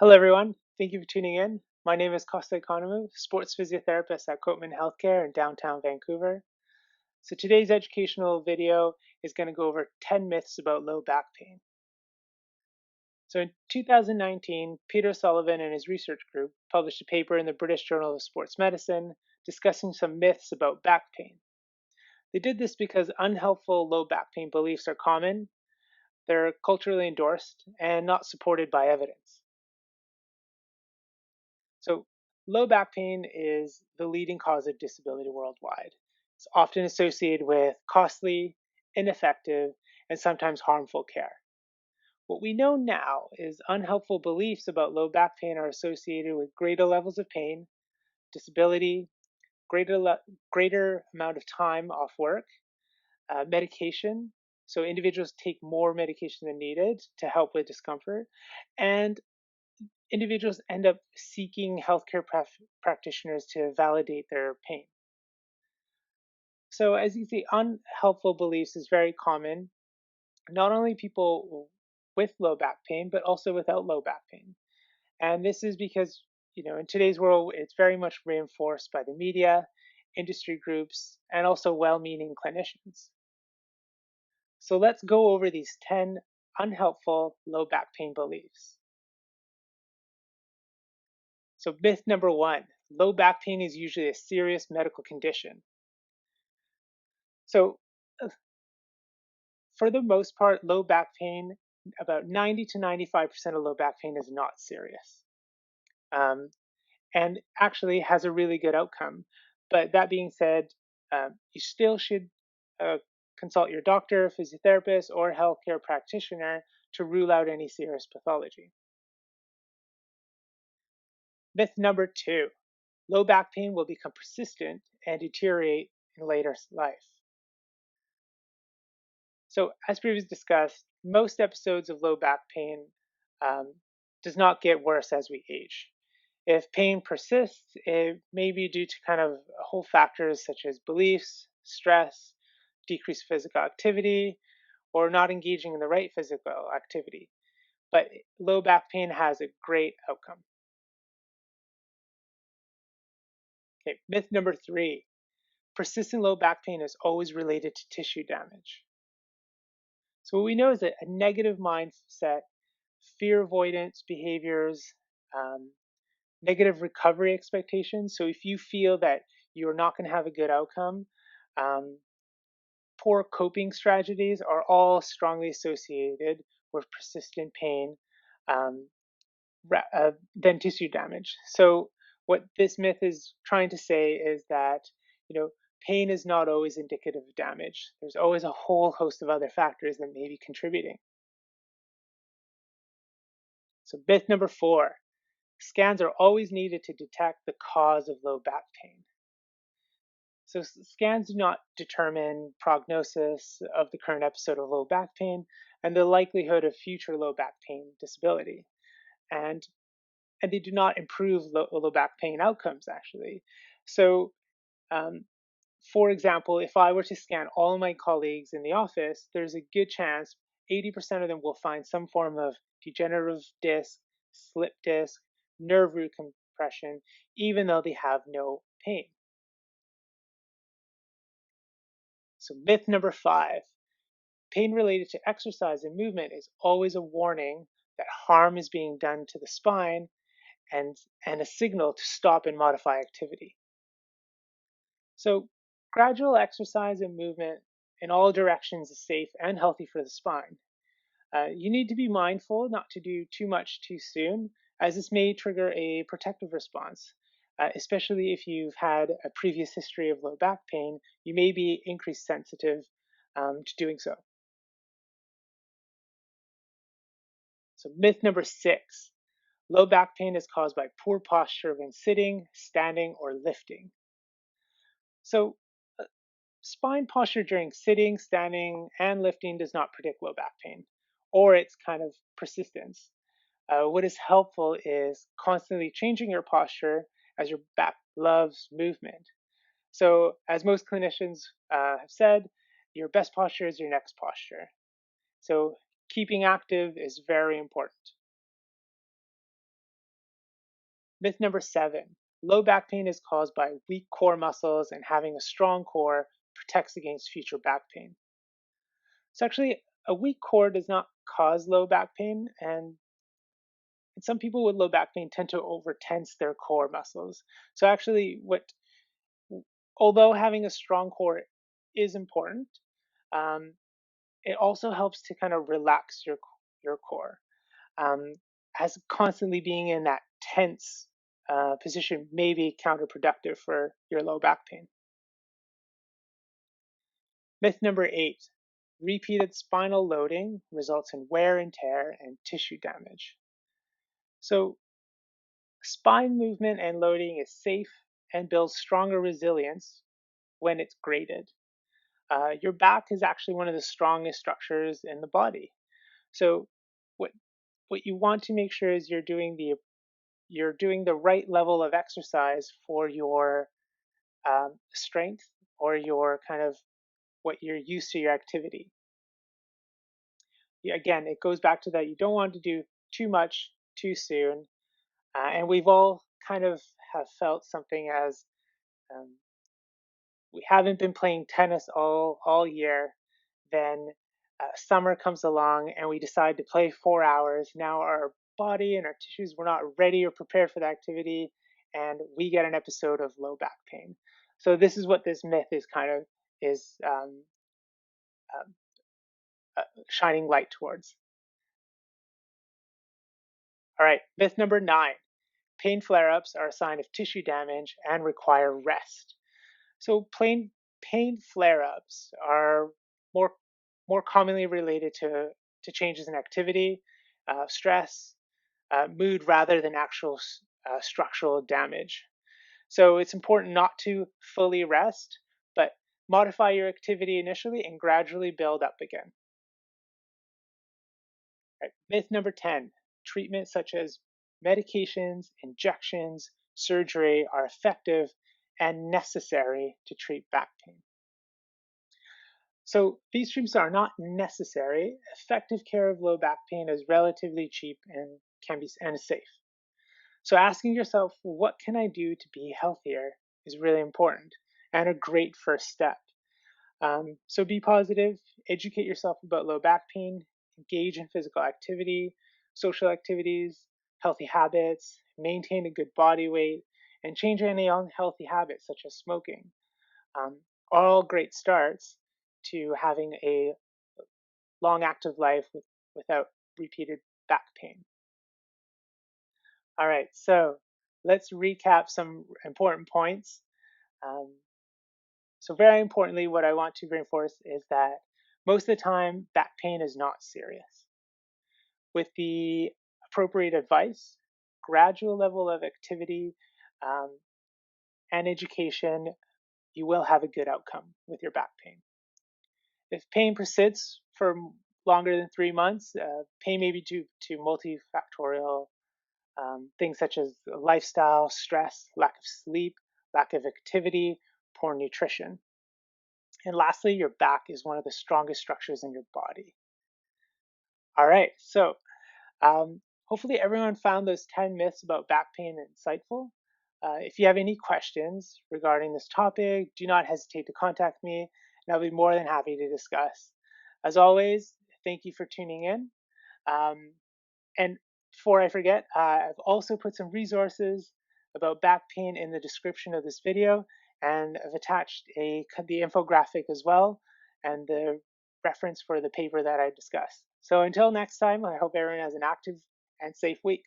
Hello, everyone. Thank you for tuning in. My name is Kosta Ikonomou, sports physiotherapist at Coatman Healthcare in downtown Vancouver. So today's educational video is going to go over 10 myths about low back pain. So in 2019, Peter Sullivan and his research group published a paper in the British Journal of Sports Medicine discussing some myths about back pain. They did this because unhelpful low back pain beliefs are common, they're culturally endorsed, and not supported by evidence. So, low back pain is the leading cause of disability worldwide. It's often associated with costly, ineffective, and sometimes harmful care. What we know now is unhelpful beliefs about low back pain are associated with greater levels of pain, disability, greater amount of time off work, medication. So individuals take more medication than needed to help with discomfort, and individuals end up seeking healthcare practitioners to validate their pain. So, as you see, unhelpful beliefs is very common, not only people with low back pain, but also without low back pain. And this is because, in today's world, it's very much reinforced by the media, industry groups, and also well meaning clinicians. So, let's go over these 10 unhelpful low back pain beliefs. So, myth number one, low back pain is usually a serious medical condition. So, uh, for the most part, low back pain, about 90 to 95% of low back pain is not serious, um, and actually has a really good outcome. But that being said, you still should uh, consult your doctor, physiotherapist, or healthcare practitioner to rule out any serious pathology. Myth number two, low back pain will become persistent and deteriorate in later life. So, as previously discussed, most episodes of low back pain um, does not get worse as we age. If pain persists, it may be due to kind of whole factors such as beliefs, stress, decreased physical activity, or not engaging in the right physical activity. But low back pain has a great outcome. Okay, myth number three, persistent low back pain is always related to tissue damage. So what we know is that a negative mindset, fear avoidance behaviors, um, negative recovery expectations. So if you feel that you're not going to have a good outcome, um, poor coping strategies are all strongly associated with persistent pain, um, than tissue damage. So what this myth is trying to say is that pain is not always indicative of damage. There's always a whole host of other factors that may be contributing. So myth number four, scans are always needed to detect the cause of low back pain. So scans do not determine prognosis of the current episode of low back pain and the likelihood of future low back pain disability. And and they do not improve low back pain outcomes actually. So um, for example, if I were to scan all of my colleagues in the office, there's a good chance 80% of them will find some form of degenerative disc, slip disc, nerve root compression, even though they have no pain. So, myth number five, pain related to exercise and movement is always a warning that harm is being done to the spine and, and a signal to stop and modify activity. So, gradual exercise and movement in all directions is safe and healthy for the spine. You need to be mindful not to do too much too soon, as this may trigger a protective response. Especially if you've had a previous history of low back pain, you may be increased sensitive to doing so. So, myth number six, low back pain is caused by poor posture when sitting, standing, or lifting. So, uh, spine posture during sitting, standing, and lifting does not predict low back pain or its kind of persistence. What is helpful is constantly changing your posture as your back loves movement. So, as most clinicians have said, your best posture is your next posture. So, keeping active is very important. Myth number 7, low back pain is caused by weak core muscles, and having a strong core protects against future back pain. So actually, a weak core does not cause low back pain, and some people with low back pain tend to overtense their core muscles. So actually, although having a strong core is important, um, it also helps to kind of relax your core. Um, as constantly being in that tense position may be counterproductive for your low back pain. Myth number 8, repeated spinal loading results in wear and tear and tissue damage. So spine movement and loading is safe and builds stronger resilience when it's graded. Your back is actually one of the strongest structures in the body. So what what you want to make sure is you're doing the right level of exercise for your strength or your kind of what you're used to your activity. Again, it goes back to that you don't want to do too much too soon. And we've all kind of have felt something as um, we haven't been playing tennis all year. Then summer comes along and we decide to play 4 hours. Now our body and our tissues were not ready or prepared for the activity, and we get an episode of low back pain. So this is what this myth is kind of is um, shining light towards. All right, myth number 9. Pain flare-ups are a sign of tissue damage and require rest. So pain flare-ups are more more commonly related to changes in activity, stress, mood, rather than actual structural damage. So it's important not to fully rest, but modify your activity initially and gradually build up again. Right. Myth number 10, treatments such as medications, injections, surgery are effective and necessary to treat back pain. So these treatments are not necessary. Effective care of low back pain is relatively cheap and can be and safe. So asking yourself, what can I do to be healthier, is really important and a great first step. So be positive, educate yourself about low back pain, engage in physical activity, social activities, healthy habits, maintain a good body weight, and change any unhealthy habits such as smoking. All great starts to having a long active life without repeated back pain. All right, so let's recap some important points. Um, so very importantly, what I want to reinforce is that most of the time, back pain is not serious. With the appropriate advice, gradual level of activity, um, and education, you will have a good outcome with your back pain. If pain persists for longer than 3 months, pain may be due to multifactorial things such as lifestyle, stress, lack of sleep, lack of activity, poor nutrition. And lastly, your back is one of the strongest structures in your body. All right, so hopefully everyone found those 10 myths about back pain insightful. If you have any questions regarding this topic, do not hesitate to contact me, and I'll be more than happy to discuss. As always, thank you for tuning in. And before I forget, I've also put some resources about back pain in the description of this video, and I've attached the infographic as well, and the reference for the paper that I discussed. So until next time, I hope everyone has an active and safe week.